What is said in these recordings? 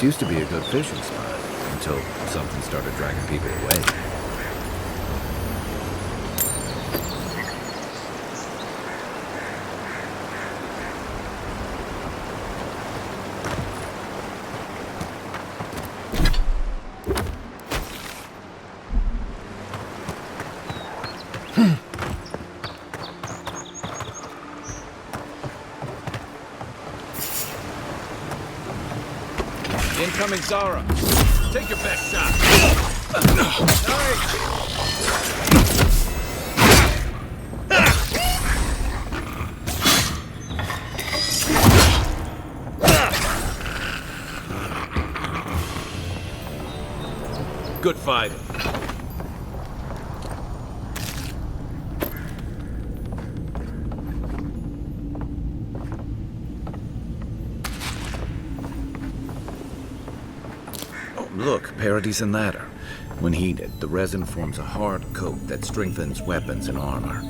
This used to be a good fishing spot until something started dragging people away. Incoming Zara. Take your best shot. Good fight. Look, Paradis and ladder. When heated, the resin forms a hard coat that strengthens weapons and armor.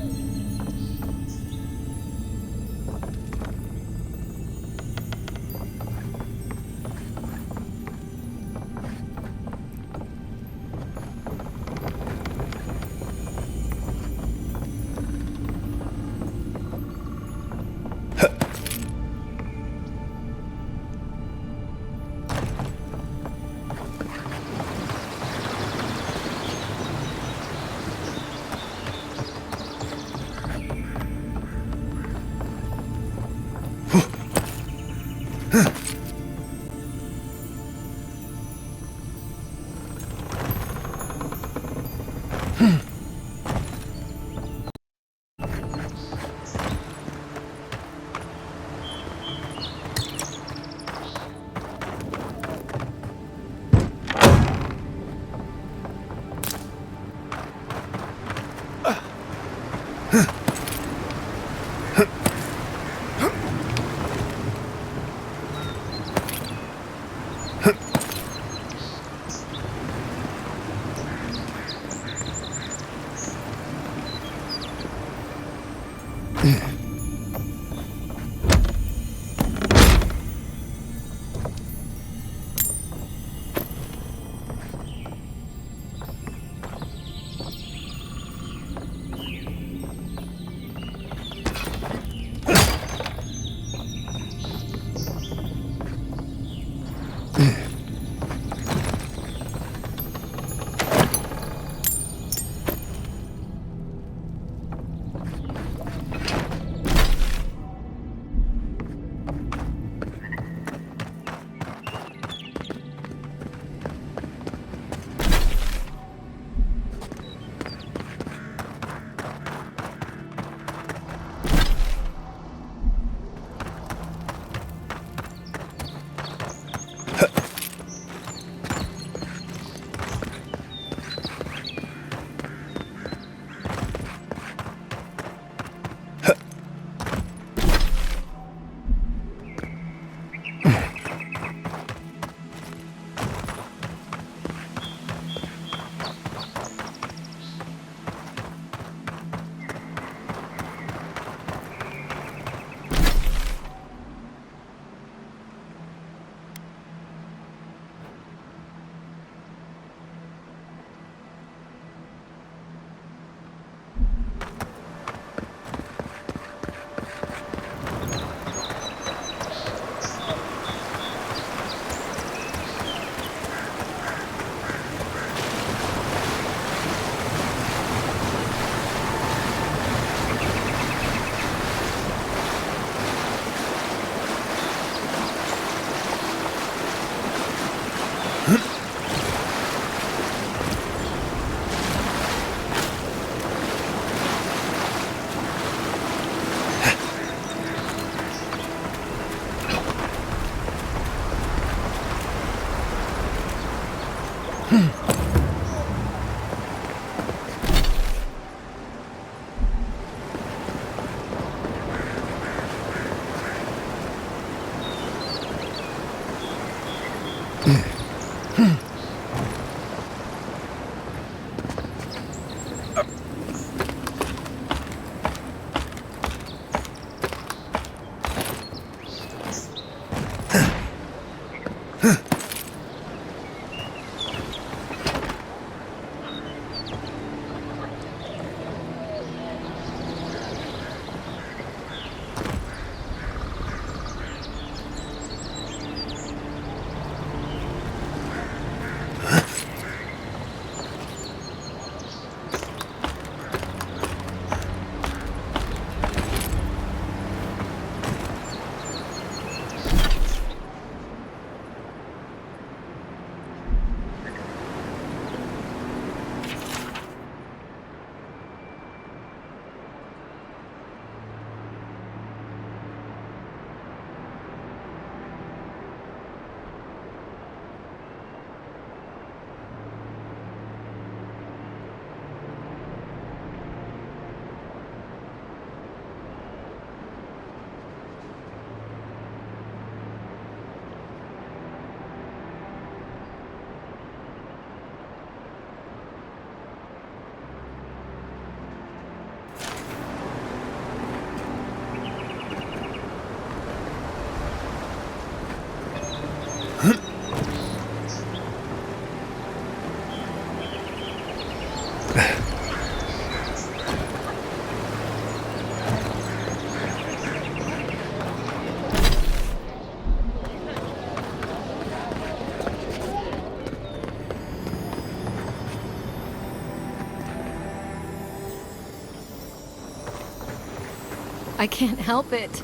I can't help it.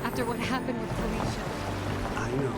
After what happened with Felicia. I know.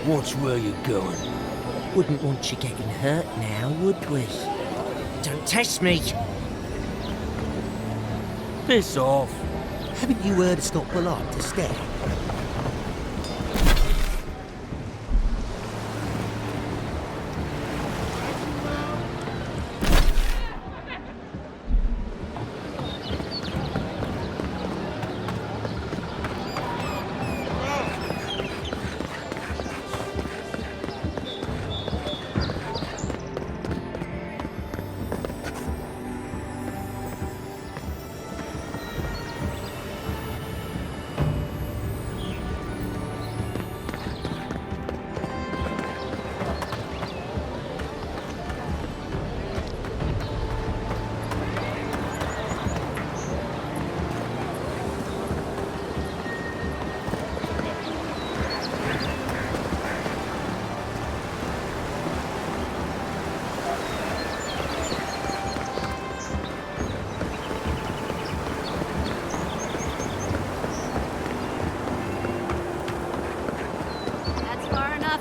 Watch where you're going. Wouldn't want you getting hurt now, would we? Don't test me! Piss off. Haven't you heard it's not polite to stare?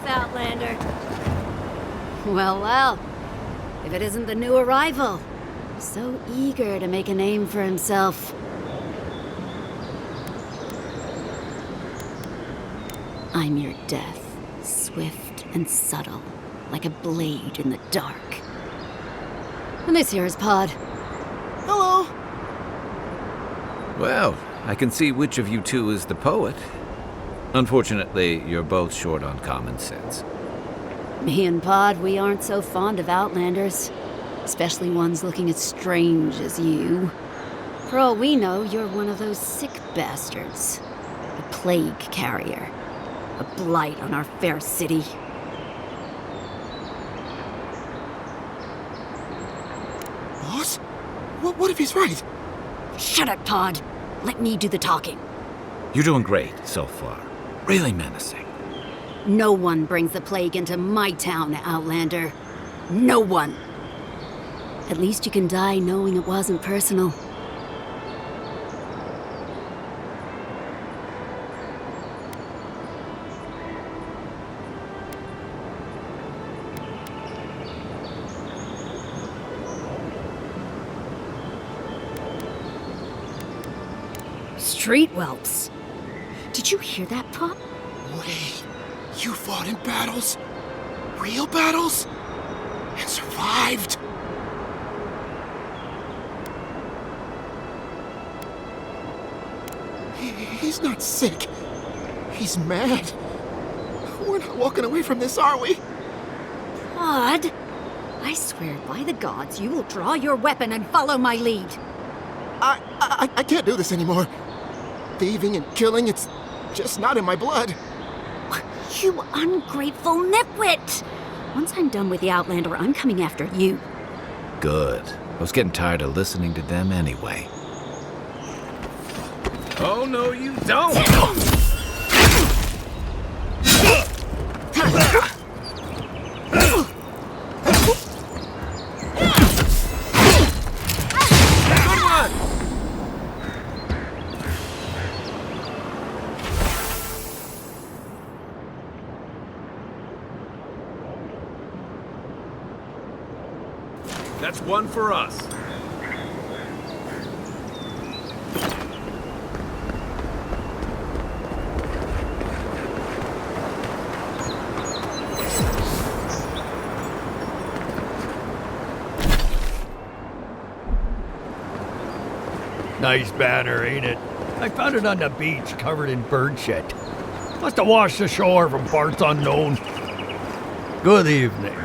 Outlander. Well, if it isn't the new arrival. So eager to make a name for himself. I'm your death, swift and subtle, like a blade in the dark. And this here is Pod. Hello! Well, I can see which of you two is the poet. Unfortunately, you're both short on common sense. Me and Pod, we aren't so fond of Outlanders. Especially ones looking as strange as you. For all we know, you're one of those sick bastards. A plague carrier. A blight on our fair city. What if he's right? Shut up, Pod. Let me do the talking. You're doing great so far. Really menacing. No one brings the plague into my town, Outlander. No one. At least you can die knowing it wasn't personal. Street whelps. Did you hear that, Pop? Wait, you fought in battles? Real battles? And survived? He's not sick. He's mad. We're not walking away from this, are we? Odd. I swear by the gods you will draw your weapon and follow my lead. I can't do this anymore. Thieving and killing, it's just not in my blood. You ungrateful nitwit! Once I'm done with the Outlander, I'm coming after you. Good. I was getting tired of listening to them anyway. Oh, no, you don't! Good one! That's one for us. Nice banner, ain't it? I found it on the beach, covered in bird shit. Must have washed ashore from parts unknown. Good evening.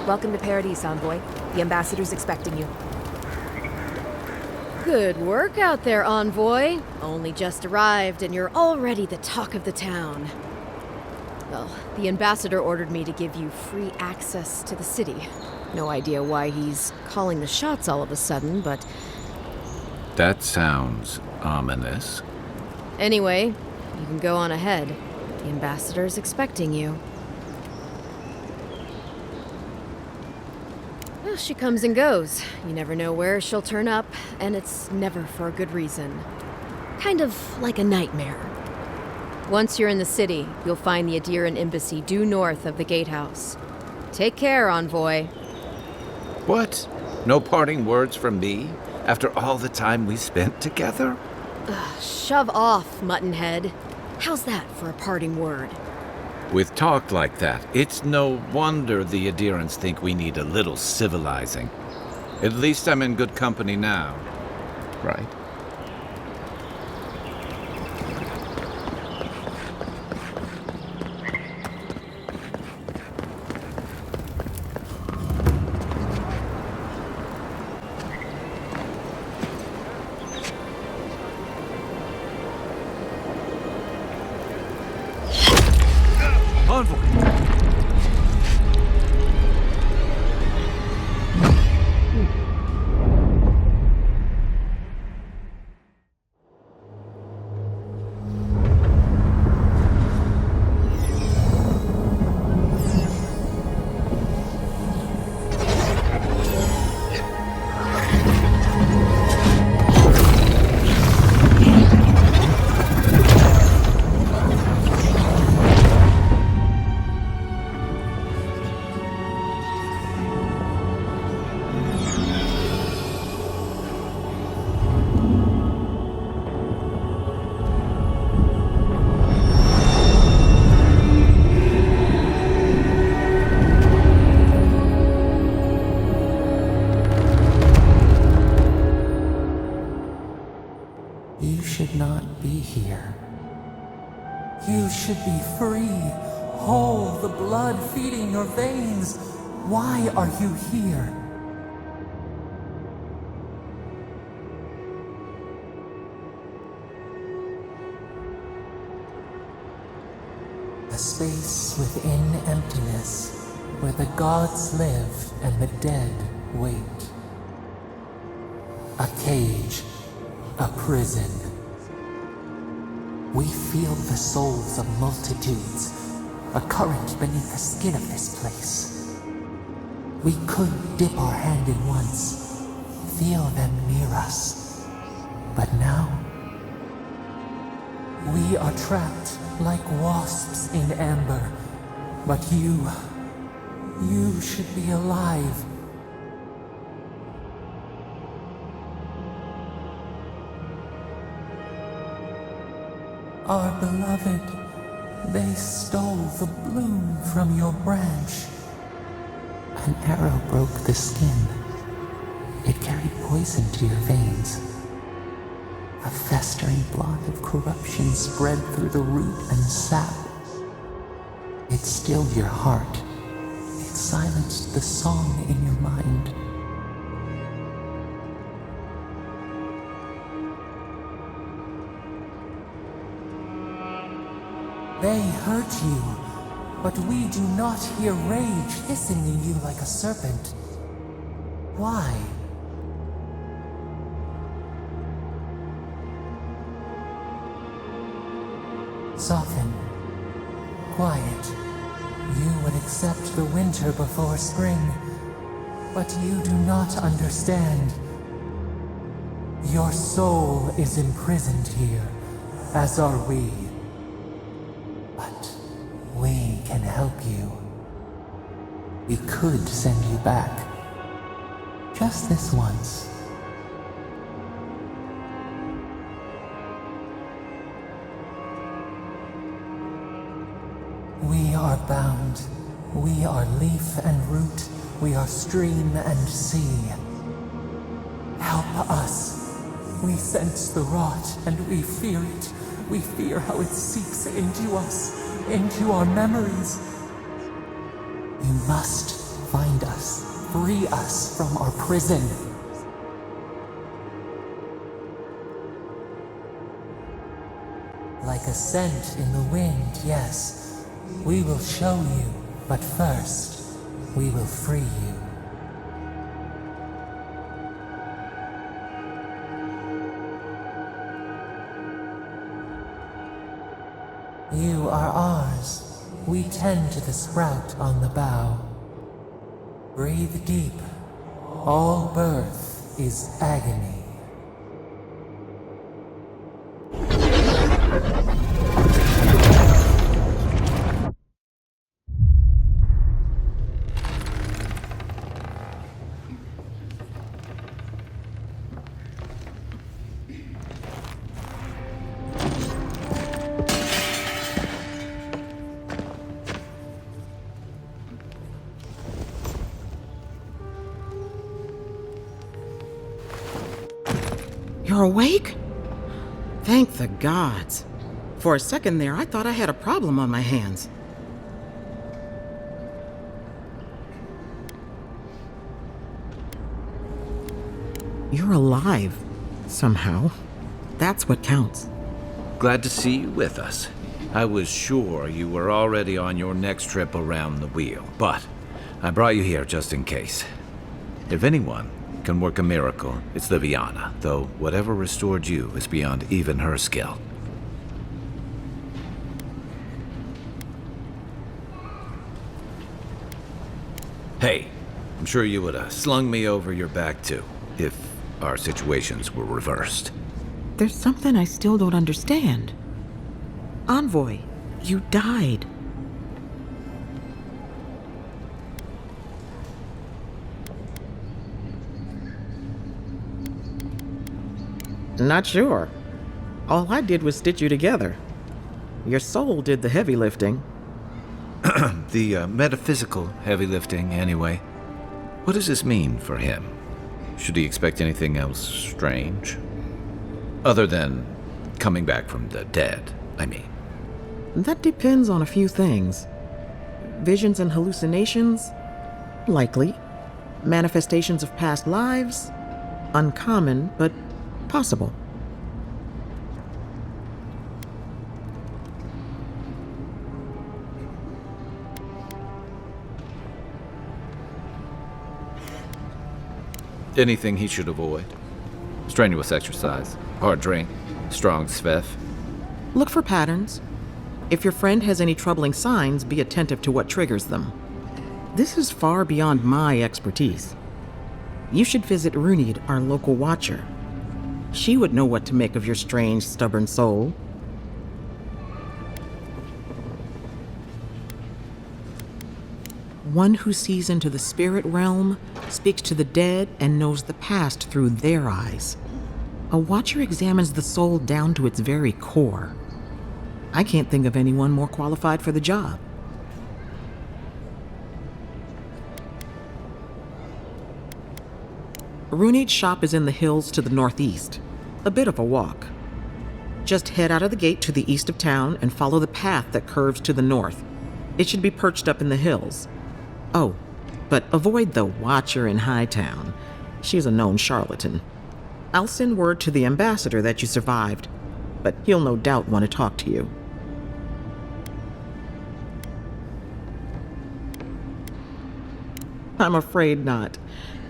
Welcome to Paradis, Envoy. The ambassador's expecting you. Good work out there, Envoy. Only just arrived and you're already the talk of the town. Well, the ambassador ordered me to give you free access to the city. No idea why he's calling the shots all of a sudden, but... That sounds ominous. Anyway, you can go on ahead. The ambassador's expecting you. Well, she comes and goes. You never know where she'll turn up, and it's never for a good reason. Kind of like a nightmare. Once you're in the city, you'll find the Adiran embassy due north of the gatehouse. Take care, Envoy. What? No parting words from me? After all the time we spent together? Shove off, Muttonhead. How's that for a parting word? With talk like that, it's no wonder the Adirans think we need a little civilizing. At least I'm in good company now, right? You should not be here. You should be free, whole, the blood feeding your veins. Why are you here? A space within emptiness, where the gods live and the dead wait. A cage, a prison. We feel the souls of multitudes, a current beneath the skin of this place. We could dip our hand in once, feel them near us. But now, we are trapped like wasps in amber. But you should be alive. Our beloved, they stole the bloom from your branch. An arrow broke the skin. It carried poison to your veins. A festering blot of corruption spread through the root and sap. It stilled your heart. It silenced the song in your mind. They hurt you, but we do not hear rage hissing in you like a serpent. Why? Soften. Quiet. You would accept the winter before spring, but you do not understand. Your soul is imprisoned here, as are we. But we can help you. We could send you back. Just this once. We are bound. We are leaf and root. We are stream and sea. Help us. We sense the rot and we fear it. We fear how it seeps into us, into our memories. You must find us, free us from our prison. Like a scent in the wind, yes. We will show you, but first, we will free you. You are ours. We tend to the sprout on the bough. Breathe deep. All birth is agony. You're awake? Thank the gods. For a second there, I thought I had a problem on my hands. You're alive, somehow. That's what counts. Glad to see you with us. I was sure you were already on your next trip around the wheel, but I brought you here just in case. If anyone can work a miracle, it's Liviana, though whatever restored you is beyond even her skill. Hey, I'm sure you would have slung me over your back too, if our situations were reversed. There's something I still don't understand. Envoy, you died. Not sure. All I did was stitch you together. Your soul did the heavy lifting. The metaphysical heavy lifting, anyway. What does this mean for him? Should he expect anything else strange? Other than coming back from the dead, I mean. That depends on a few things. Visions and hallucinations? Likely. Manifestations of past lives? Uncommon, but possible. Anything he should avoid? Strenuous exercise, hard drink, strong sveff. Look for patterns. If your friend has any troubling signs, be attentive to what triggers them. This is far beyond my expertise. You should visit Runid, our local watcher. She would know what to make of your strange, stubborn soul. One who sees into the spirit realm, speaks to the dead, and knows the past through their eyes. A watcher examines the soul down to its very core. I can't think of anyone more qualified for the job. Runeade's shop is in the hills to the northeast. A bit of a walk. Just head out of the gate to the east of town and follow the path that curves to the north. It should be perched up in the hills. Oh, but avoid the Watcher in Hightown. She's a known charlatan. I'll send word to the ambassador that you survived, but he'll no doubt want to talk to you. I'm afraid not.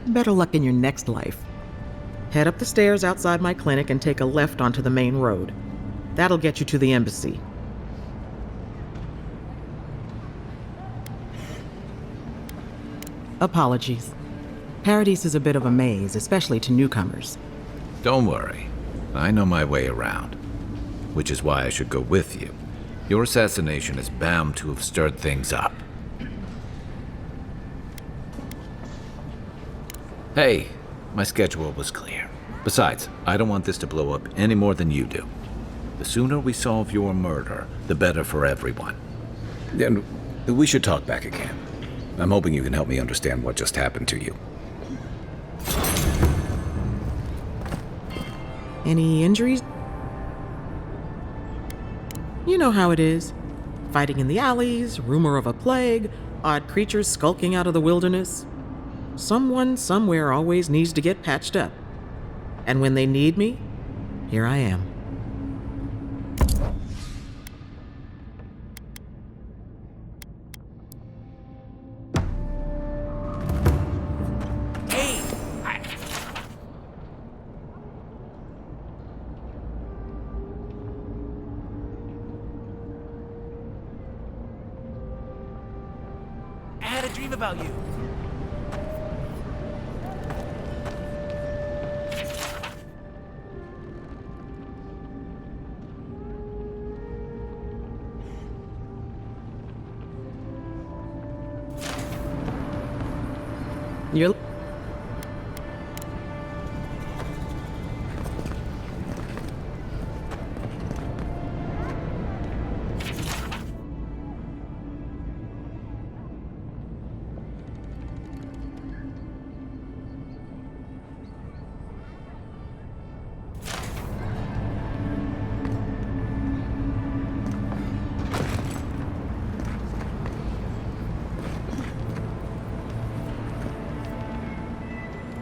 Better luck in your next life. Head up the stairs outside my clinic and take a left onto the main road. That'll get you to the embassy. Apologies. Paradis is a bit of a maze, especially to newcomers. Don't worry. I know my way around. Which is why I should go with you. Your assassination is bound to have stirred things up. Hey, my schedule was clear. Besides, I don't want this to blow up any more than you do. The sooner we solve your murder, the better for everyone. And we should talk back again. I'm hoping you can help me understand what just happened to you. Any injuries? You know how it is. Fighting in the alleys, rumor of a plague, odd creatures skulking out of the wilderness. Someone somewhere always needs to get patched up. And when they need me, here I am. I had a dream about you. You're...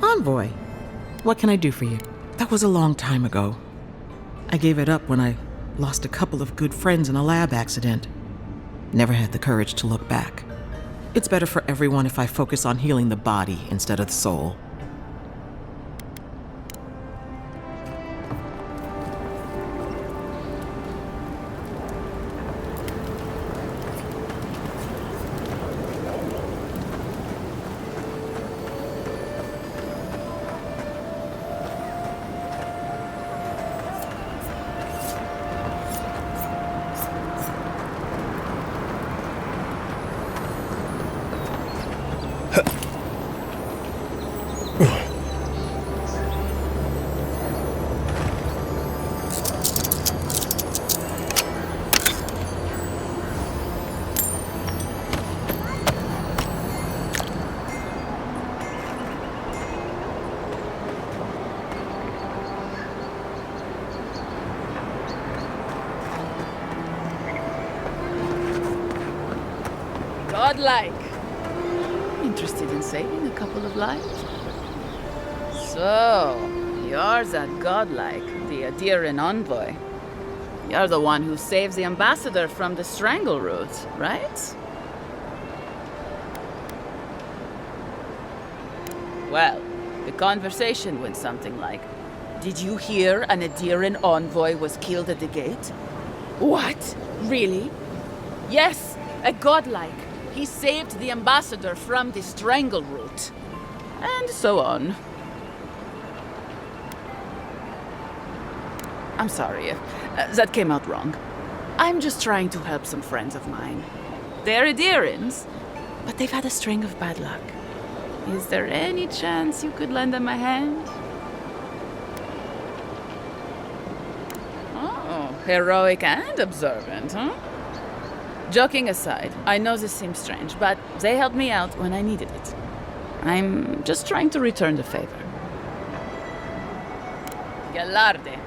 Envoy, what can I do for you? That was a long time ago. I gave it up when I lost a couple of good friends in a lab accident. Never had the courage to look back. It's better for everyone if I focus on healing the body instead of the soul. Godlike. Interested in saving a couple of lives? So, you're that godlike, the Adiran envoy. You're the one who saves the ambassador from the strangle root, right? Well, the conversation went something like, did you hear an Adiran envoy was killed at the gate? What? Really? Yes, a godlike. He saved the ambassador from the strangle root. And so on. I'm sorry, that came out wrong. I'm just trying to help some friends of mine. They're Adirans, but they've had a string of bad luck. Is there any chance you could lend them a hand? Oh, heroic and observant, huh? Joking aside, I know this seems strange, but they helped me out when I needed it. I'm just trying to return the favor. Galarde.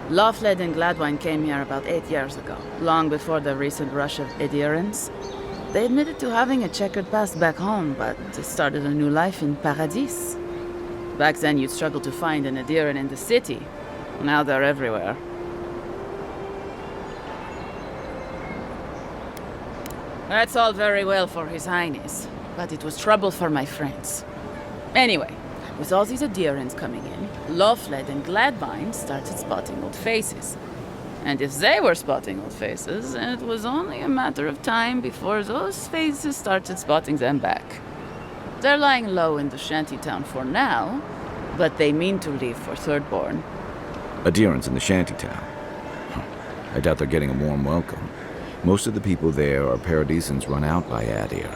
Loftlead and Gladwine came here about 8 years ago, long before the recent rush of adherents. They admitted to having a checkered past back home, but they started a new life in Paradis. Back then, you'd struggle to find an adherent in the city. Now they're everywhere. That's all very well for His Highness, but it was trouble for my friends. Anyway, with all these adherents coming in, Loftlead and Gladwine started spotting old faces. And if they were spotting old faces, it was only a matter of time before those faces started spotting them back. They're lying low in the shantytown for now, but they mean to leave for Thirdborn. Adherents in the shantytown. I doubt they're getting a warm welcome. Most of the people there are Paradisans run out by Adir.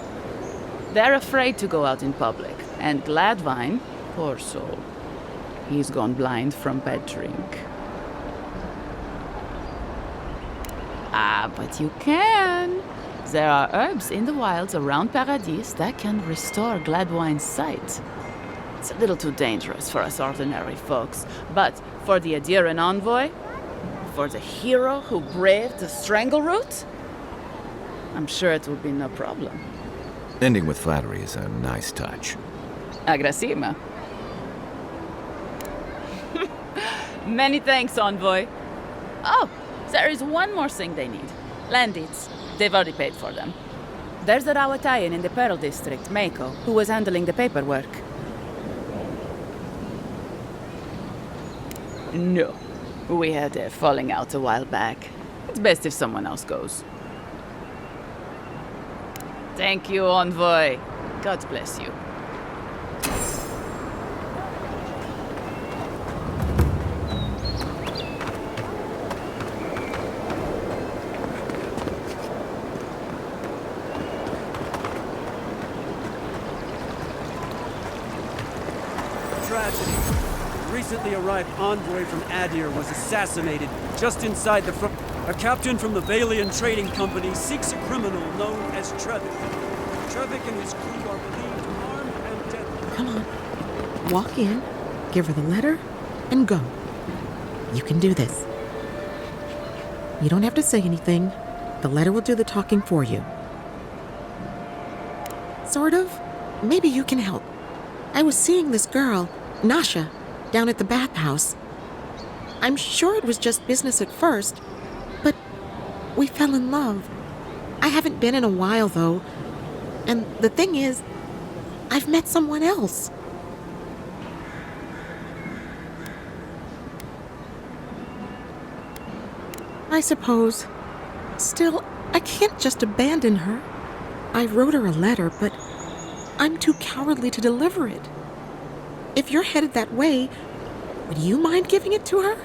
They're afraid to go out in public, and Gladwine, poor soul, he's gone blind from bad drink. Ah, but you can. There are herbs in the wilds around Paradis that can restore Gladwine's sight. It's a little too dangerous for us ordinary folks, but for the adherent envoy, for the hero who braved the strangle route, I'm sure it will be no problem. Ending with flattery is a nice touch. Agrasima. Many thanks, envoy. Oh, there is one more thing they need. Land deeds. They've already paid for them. There's a Rawatayan in the Pearl District, Mako, who was handling the paperwork. No. We had a falling out a while back. It's best if someone else goes. Thank you, envoy. God bless you. Tragedy. A recently arrived envoy from Adir was assassinated just inside the front. A captain from the Valian Trading Company seeks a criminal known as Trevik. Trevik and his crew are believed armed and deadly. Come on. Walk in, give her the letter, and go. You can do this. You don't have to say anything. The letter will do the talking for you. Sort of. Maybe you can help. I was seeing this girl, Nasha, down at the bathhouse. I'm sure it was just business at first, but we fell in love. I haven't been in a while, though. And the thing is, I've met someone else. I suppose. Still, I can't just abandon her. I wrote her a letter, but I'm too cowardly to deliver it. If you're headed that way, would you mind giving it to her?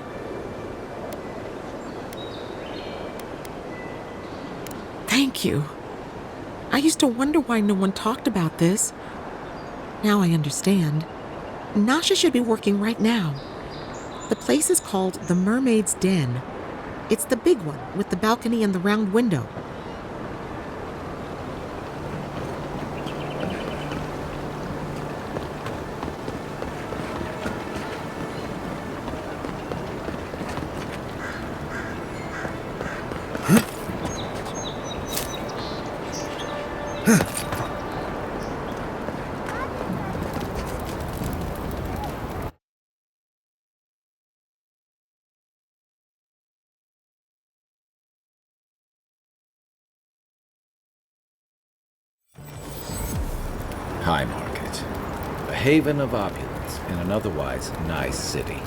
Thank you. I used to wonder why no one talked about this. Now I understand. Nasha should be working right now. The place is called the Mermaid's Den. It's the big one with the balcony and the round window. High Market. A haven of opulence in an otherwise nice city.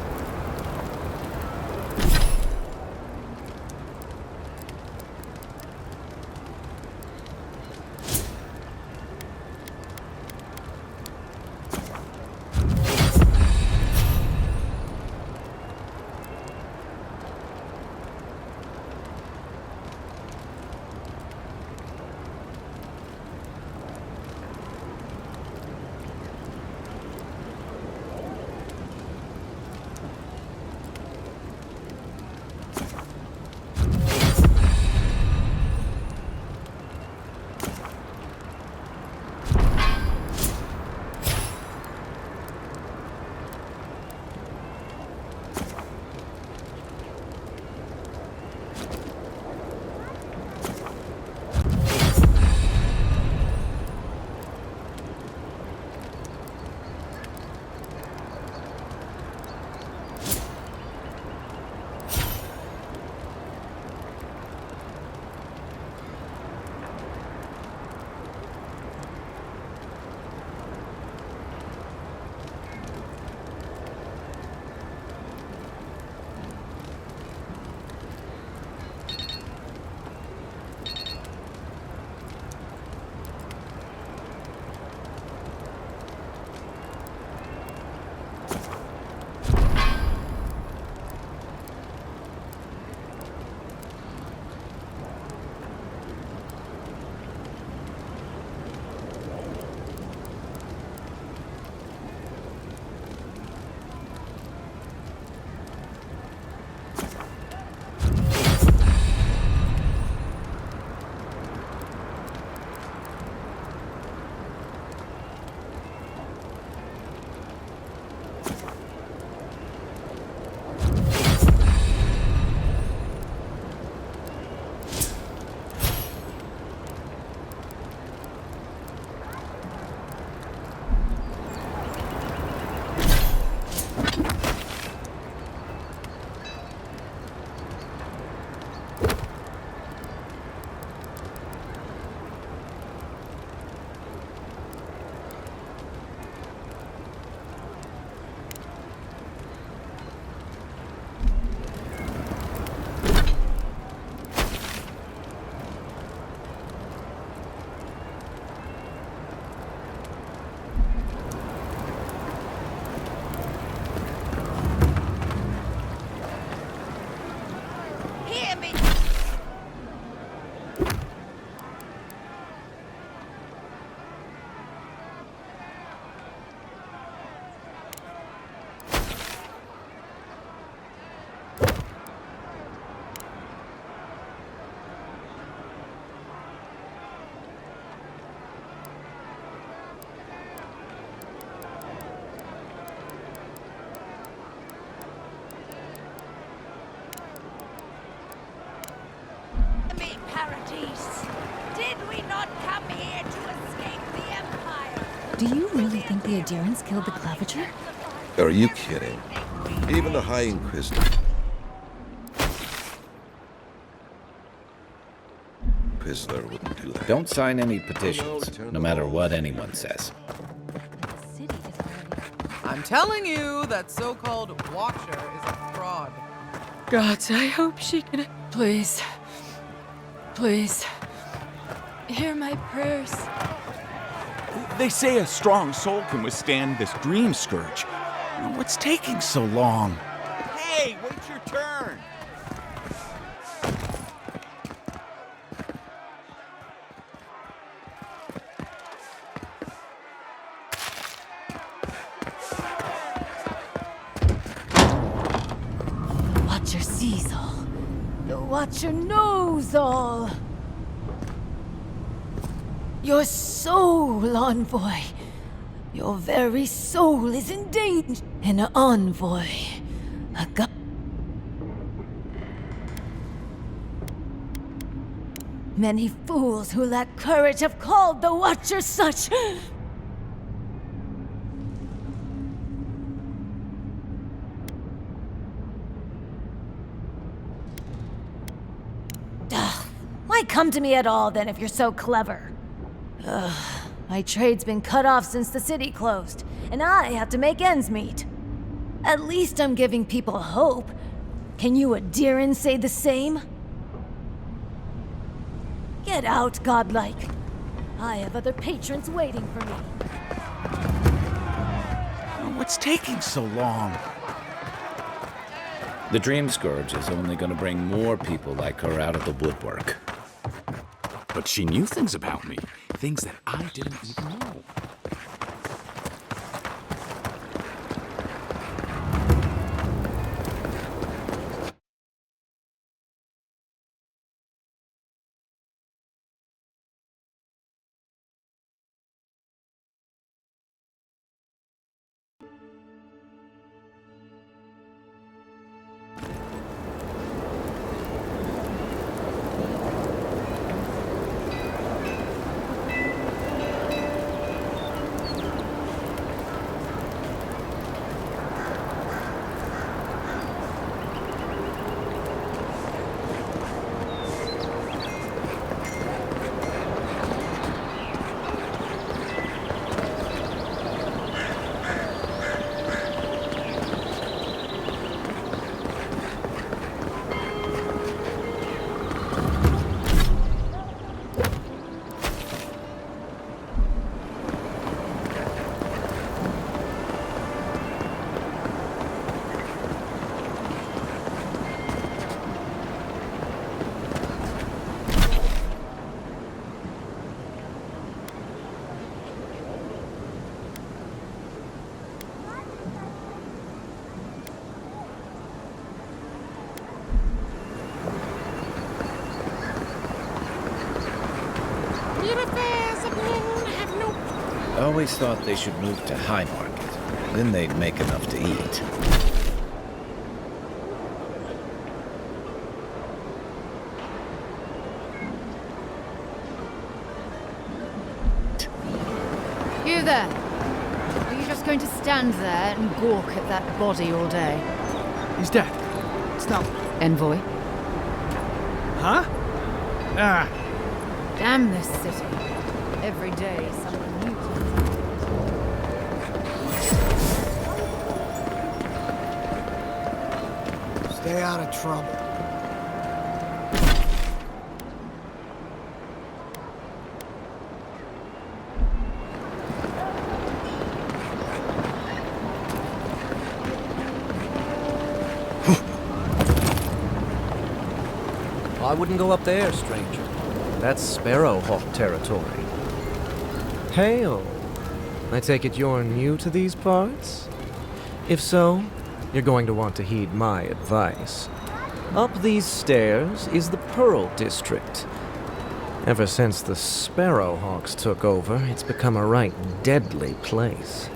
Do you really think the adherents killed the Claviger? Are you kidding? Even the High Inquisitor wouldn't do that. Don't sign any petitions, no matter what anyone says. I'm telling you, that so-called Watcher is a fraud. God, I hope she can... Please. Please. Hear my prayers. They say a strong soul can withstand this dream scourge. What's taking so long? Hey, wait your turn! Watcher sees all. The Watcher knows all. Your soul, envoy. Your very soul is in danger. An envoy. A god. Many fools who lack courage have called the Watcher such. Why come to me at all, then, if you're so clever? My trade's been cut off since the city closed, and I have to make ends meet. At least I'm giving people hope. Can you adherents say the same? Get out, godlike. I have other patrons waiting for me. What's taking so long? The Dream Scourge is only going to bring more people like her out of the woodwork. But she knew things about me. Things that I didn't even know. I always thought they should move to High Market. Then they'd make enough to eat. You there? Are you just going to stand there and gawk at that body all day? He's dead. It's not... Envoy? Huh? Ah. Damn this city. Every day something new. Stay out of trouble. I wouldn't go up there, stranger. That's Sparrowhawk territory. Hail. I take it you're new to these parts? If so, you're going to want to heed my advice. Up these stairs is the Pearl District. Ever since the Sparrowhawks took over, it's become a right deadly place.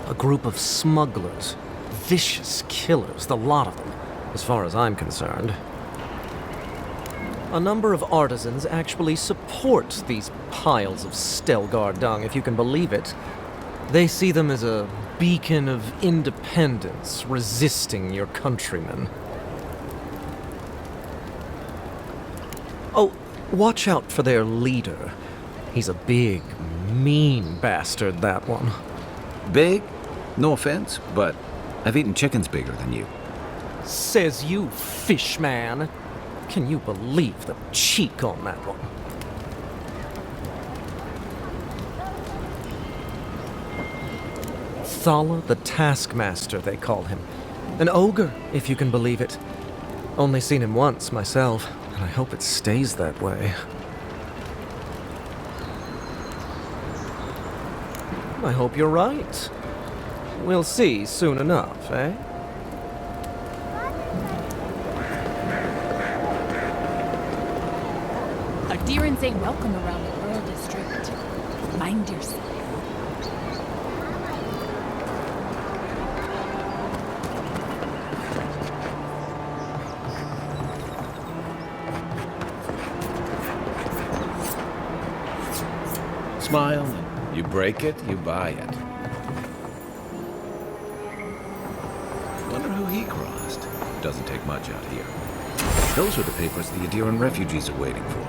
A group of smugglers, vicious killers, the lot of them, as far as I'm concerned. A number of artisans actually support these piles of Stelgar dung, if you can believe it. They see them as a beacon of independence, resisting your countrymen. Oh, watch out for their leader. He's a big, mean bastard, that one. Big? No offense, but I've eaten chickens bigger than you. Says you, fish man. Can you believe the cheek on that one? Thala the Taskmaster, they call him. An ogre, if you can believe it. Only seen him once, myself, and I hope it stays that way. I hope you're right. We'll see soon enough, eh? Adherents ain't welcome around the Pearl District. Mind yourself. Smile. You break it, you buy it. Wonder who he crossed. Doesn't take much out here. Those are the papers the Adiran refugees are waiting for.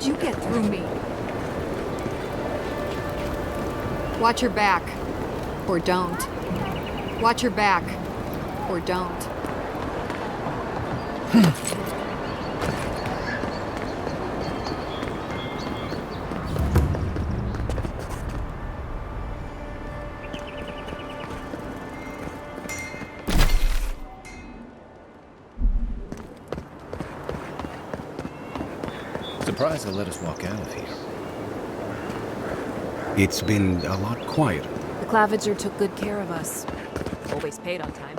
You get through me. Watch your back, or don't. Watch your back, or don't. Surprised they let us walk out of here. It's been a lot quieter. The Claviger took good care of us. Always paid on time.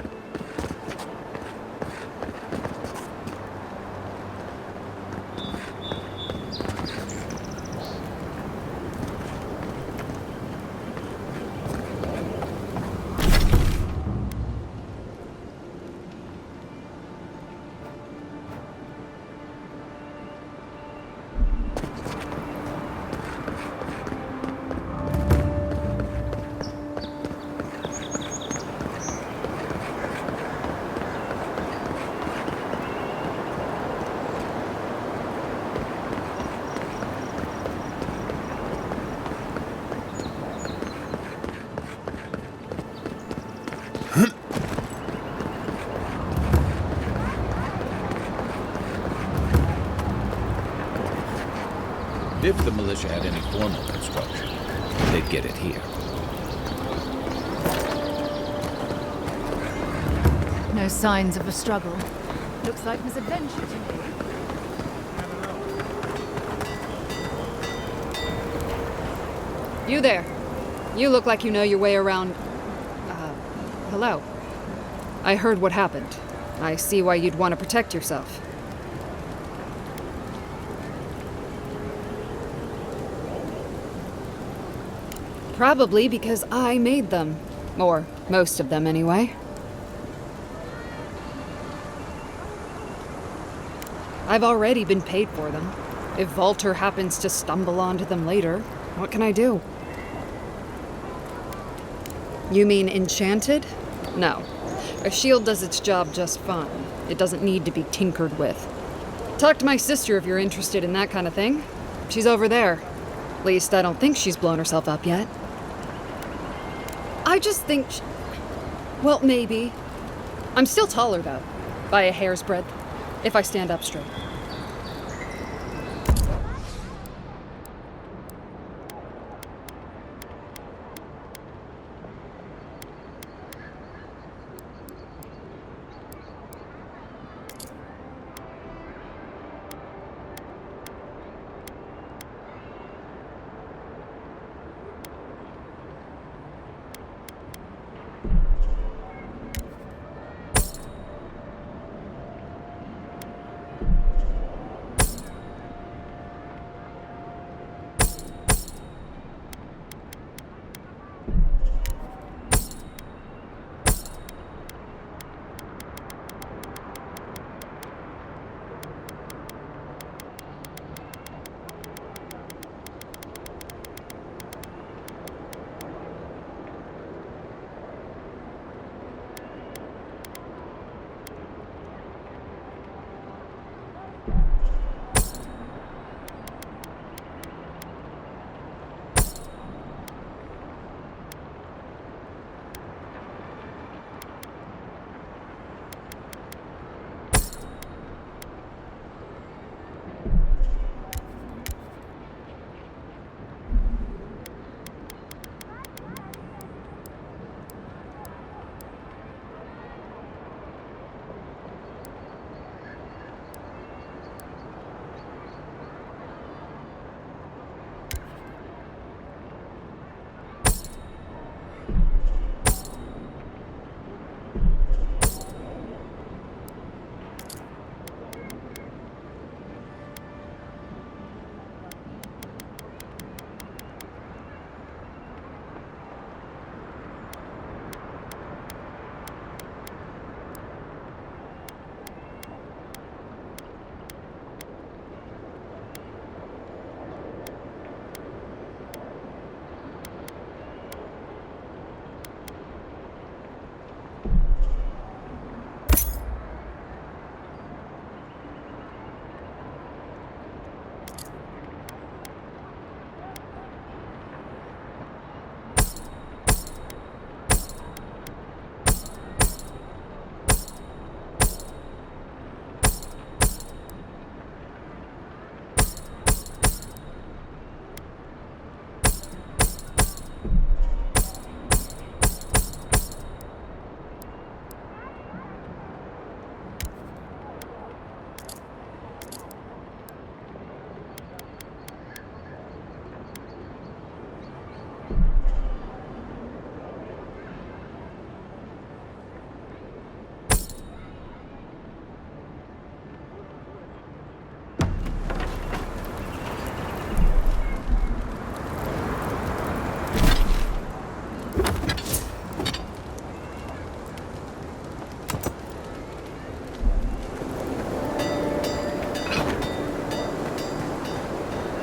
If the militia had any formal construction, they'd get it here. No signs of a struggle. Looks like misadventure to me. You there. You look like you know your way around... hello. I heard what happened. I see why you'd want to protect yourself. Probably because I made them. Or most of them, anyway. I've already been paid for them. If Volter happens to stumble onto them later, what can I do? You mean enchanted? No. A shield does its job just fine. It doesn't need to be tinkered with. Talk to my sister if you're interested in that kind of thing. She's over there. At least I don't think she's blown herself up yet. I just think... well, maybe. I'm still taller, though. By a hair's breadth. If I stand up straight.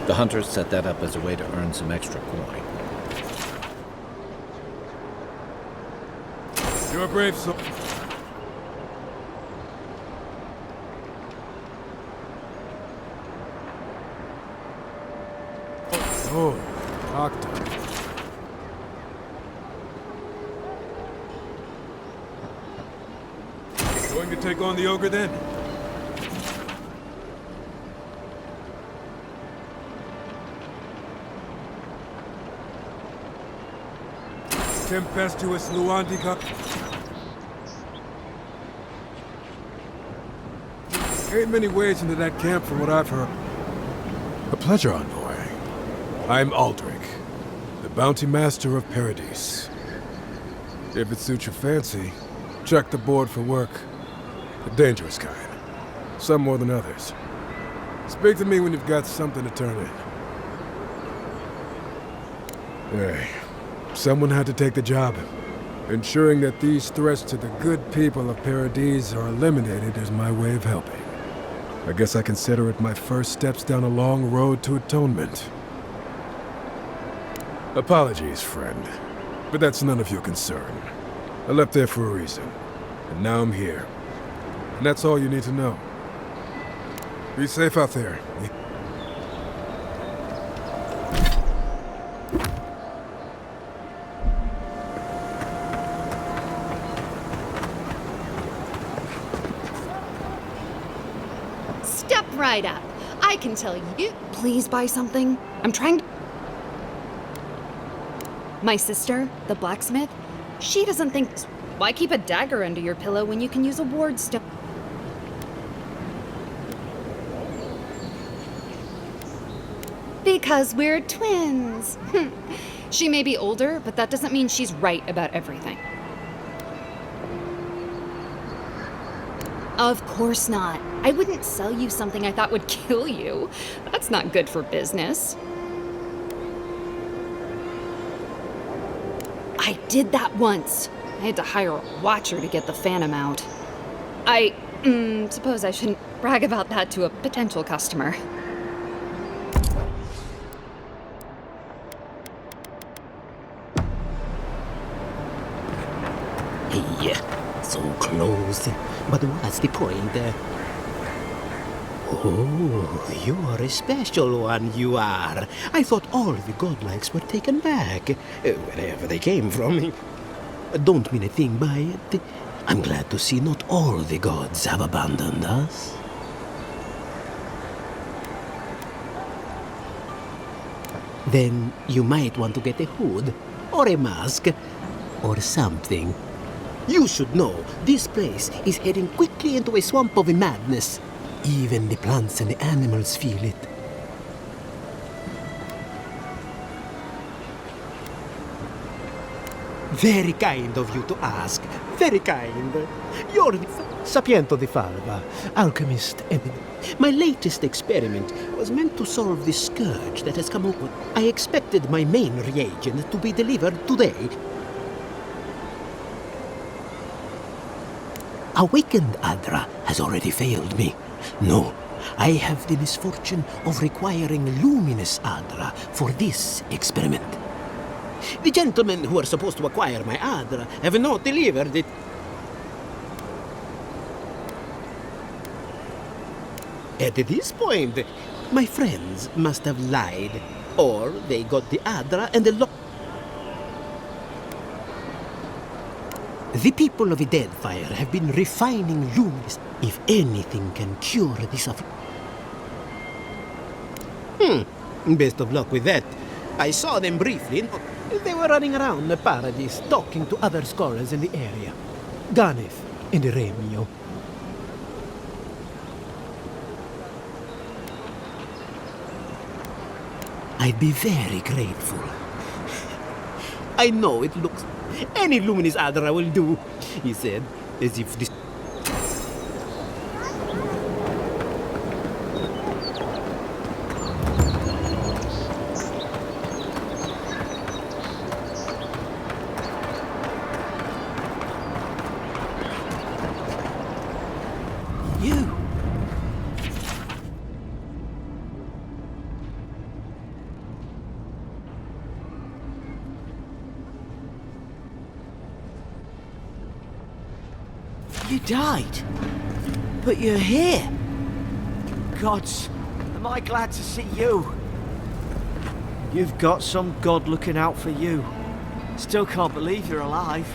The hunters set that up as a way to earn some extra coin. You're a brave soul. Oh, doctor. Going to take on the ogre then? Tempestuous Luandica. Ain't many ways into that camp from what I've heard. A pleasure, envoy. I'm Aldrich, the bounty master of Paradis. If it suits your fancy, check the board for work. The dangerous kind. Some more than others. Speak to me when you've got something to turn in. Hey, someone had to take the job. Ensuring that these threats to the good people of Paradis are eliminated is my way of helping. I guess I consider it my first steps down a long road to atonement. Apologies, friend, but that's none of your concern. I left there for a reason, and now I'm here. And that's all you need to know. Be safe out there. Step right up. I can tell you. Please buy something. I'm trying to... My sister, the blacksmith, she doesn't think... Why keep a dagger under your pillow when you can use a ward stone? Because we're twins. She may be older, but that doesn't mean she's right about everything. Of course not. I wouldn't sell you something I thought would kill you. That's not good for business. I did that once. I had to hire a watcher to get the phantom out. I suppose I shouldn't brag about that to a potential customer. Hey, so close. But what's the point? Oh, you're a special one, you are. I thought all the godlikes were taken back, wherever they came from. Don't mean a thing by it. I'm glad to see not all the gods have abandoned us. Then you might want to get a hood, or a mask, or something. You should know, this place is heading quickly into a swamp of madness. Even the plants and the animals feel it. Very kind of you to ask. Very kind. You're the Sapiento di Falva, alchemist. My latest experiment was meant to solve the scourge that has come over. I expected my main reagent to be delivered today. Awakened Adra has already failed me. No, I have the misfortune of requiring luminous Adra for this experiment. The gentlemen who are supposed to acquire my Adra have not delivered it. At this point, my friends must have lied, or they got the Adra and the The people of the Deadfire have been refining luminous. If anything can cure this Best of luck with that. I saw them briefly. They were running around the Paradis, talking to other scholars in the area. Ganef and Remio. I'd be very grateful. I know it looks... Any luminous Adra will do, he said, as if this... died. But you're here. Gods, am I glad to see you. You've got some god looking out for you. Still can't believe you're alive.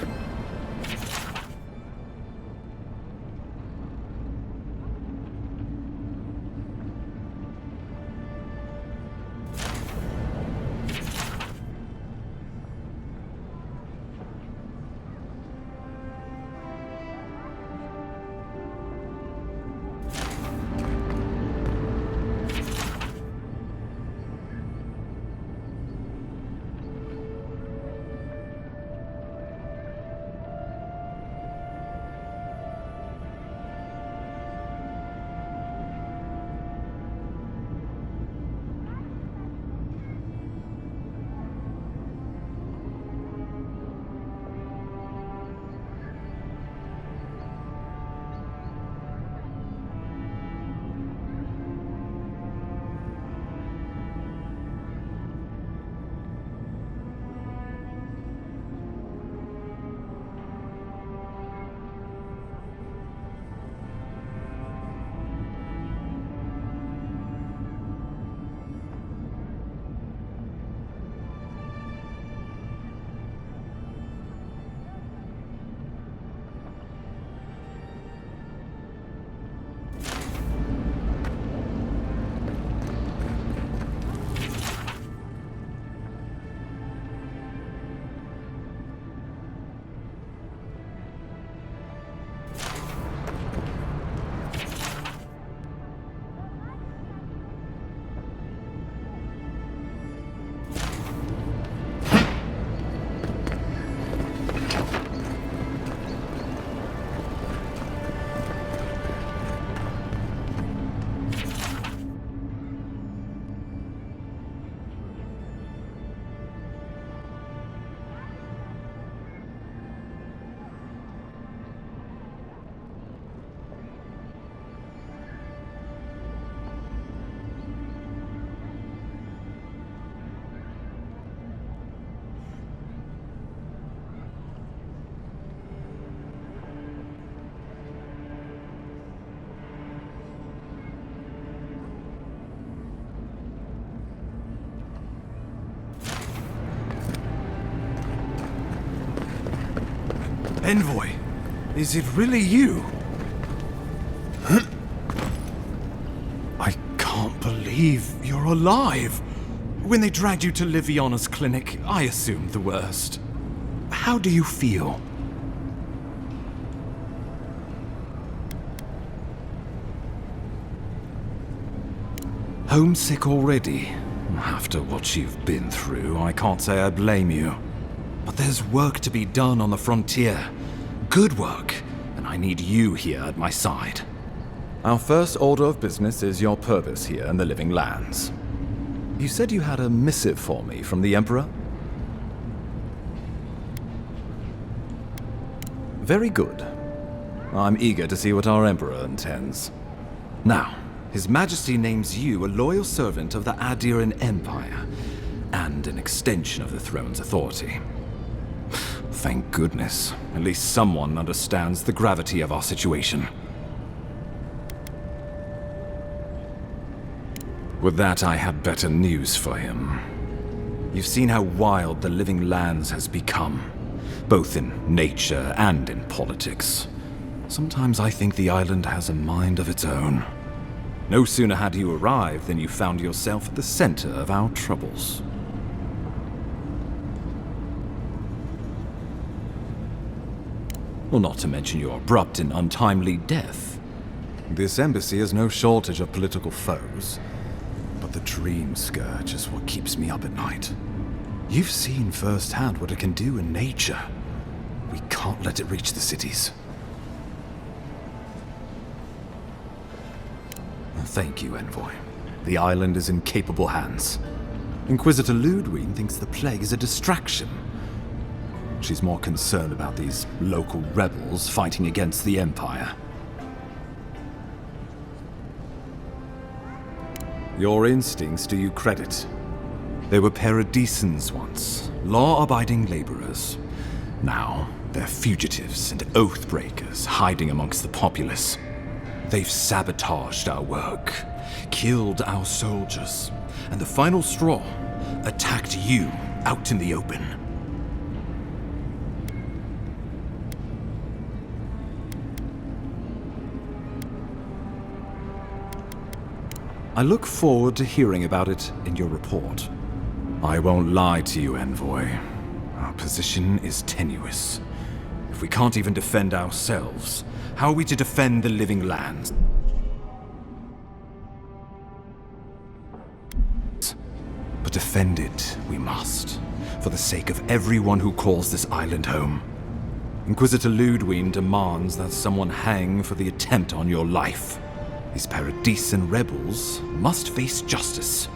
Envoy, is it really you? I can't believe you're alive. When they dragged you to Liviana's clinic, I assumed the worst. How do you feel? Homesick already? After what you've been through, I can't say I blame you. But there's work to be done on the frontier. Good work, and I need you here at my side. Our first order of business is your purpose here in the Living Lands. You said you had a missive for me from the Emperor? Very good. I'm eager to see what our Emperor intends. Now, His Majesty names you a loyal servant of the Adiran Empire, and an extension of the throne's authority. Thank goodness. At least someone understands the gravity of our situation. With that, I had better news for him. You've seen how wild the Living Lands has become, both in nature and in politics. Sometimes I think the island has a mind of its own. No sooner had you arrived than you found yourself at the center of our troubles. Well, not to mention your abrupt and untimely death. This embassy has no shortage of political foes, but the dream scourge is what keeps me up at night. You've seen firsthand what it can do in nature. We can't let it reach the cities. Thank you, Envoy. The island is in capable hands. Inquisitor Ludwig thinks the plague is a distraction. She's more concerned about these local rebels fighting against the Empire. Your instincts do you credit. They were Paradisans once, law-abiding laborers. Now, They're fugitives and oath-breakers hiding amongst the populace. They've sabotaged our work, killed our soldiers, and the final straw, attacked you out in the open. I look forward to hearing about it in your report. I won't lie to you, Envoy. Our position is tenuous. If we can't even defend ourselves, how are we to defend the living lands? But defend it we must, for the sake of everyone who calls this island home. Inquisitor Ludwig demands that someone hang for the attempt on your life. These Paradisan rebels must face justice.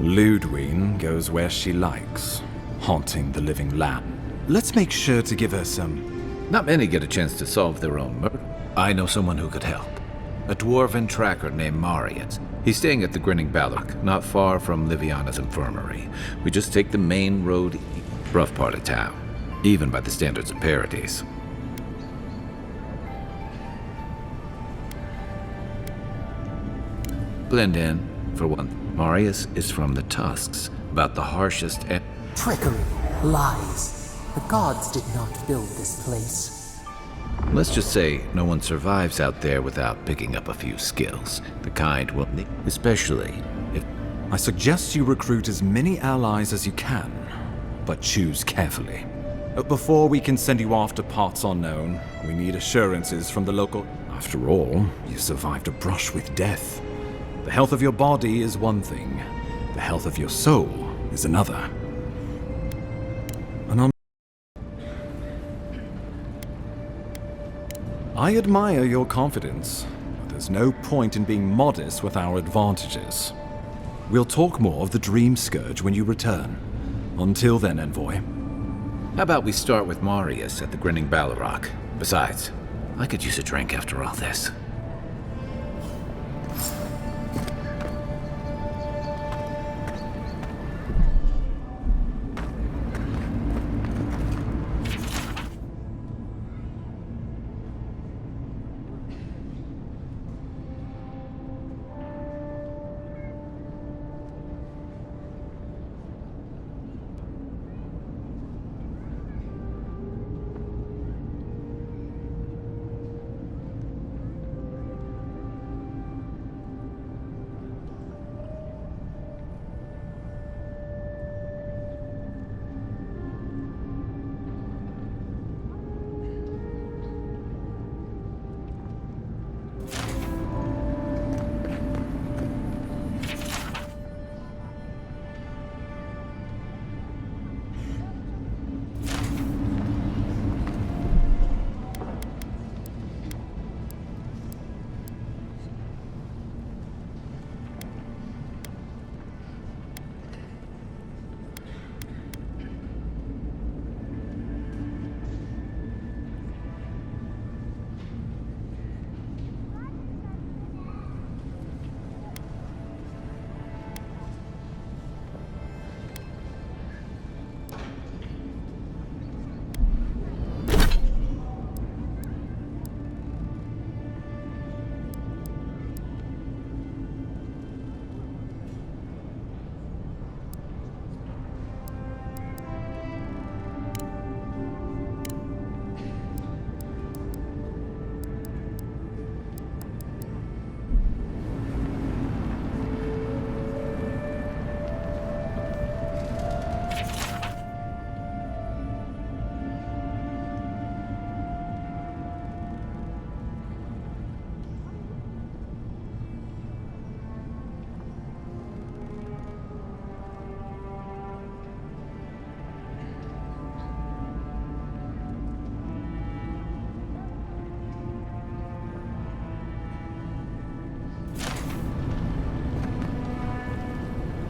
Ludwig goes where she likes, haunting the living land. Let's make sure to give her some... Not many get a chance to solve their own murder. I know someone who could help. A dwarven tracker named Marius. He's staying at the Grinning Ballock, not far from Liviana's infirmary. We just take the main road, rough part of town, even by the standards of Paradis. Blend in, for one. Marius is from the Tusks, about the harshest and... Trickery, lies. The gods did not build this place. Let's just say no one survives out there without picking up a few skills. The kind will need, especially if... I suggest you recruit as many allies as you can, but choose carefully. Before we can send you off to parts unknown, we need assurances from the local... After all, you survived a brush with death. The health of your body is one thing. The health of your soul is another. I admire your confidence, but there's no point in being modest with our advantages. We'll talk more of the Dream Scourge when you return. Until then, Envoy. How about we start with Marius at the Grinning Ballock? Besides, I could use a drink after all this.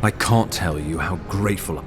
I can't tell you how grateful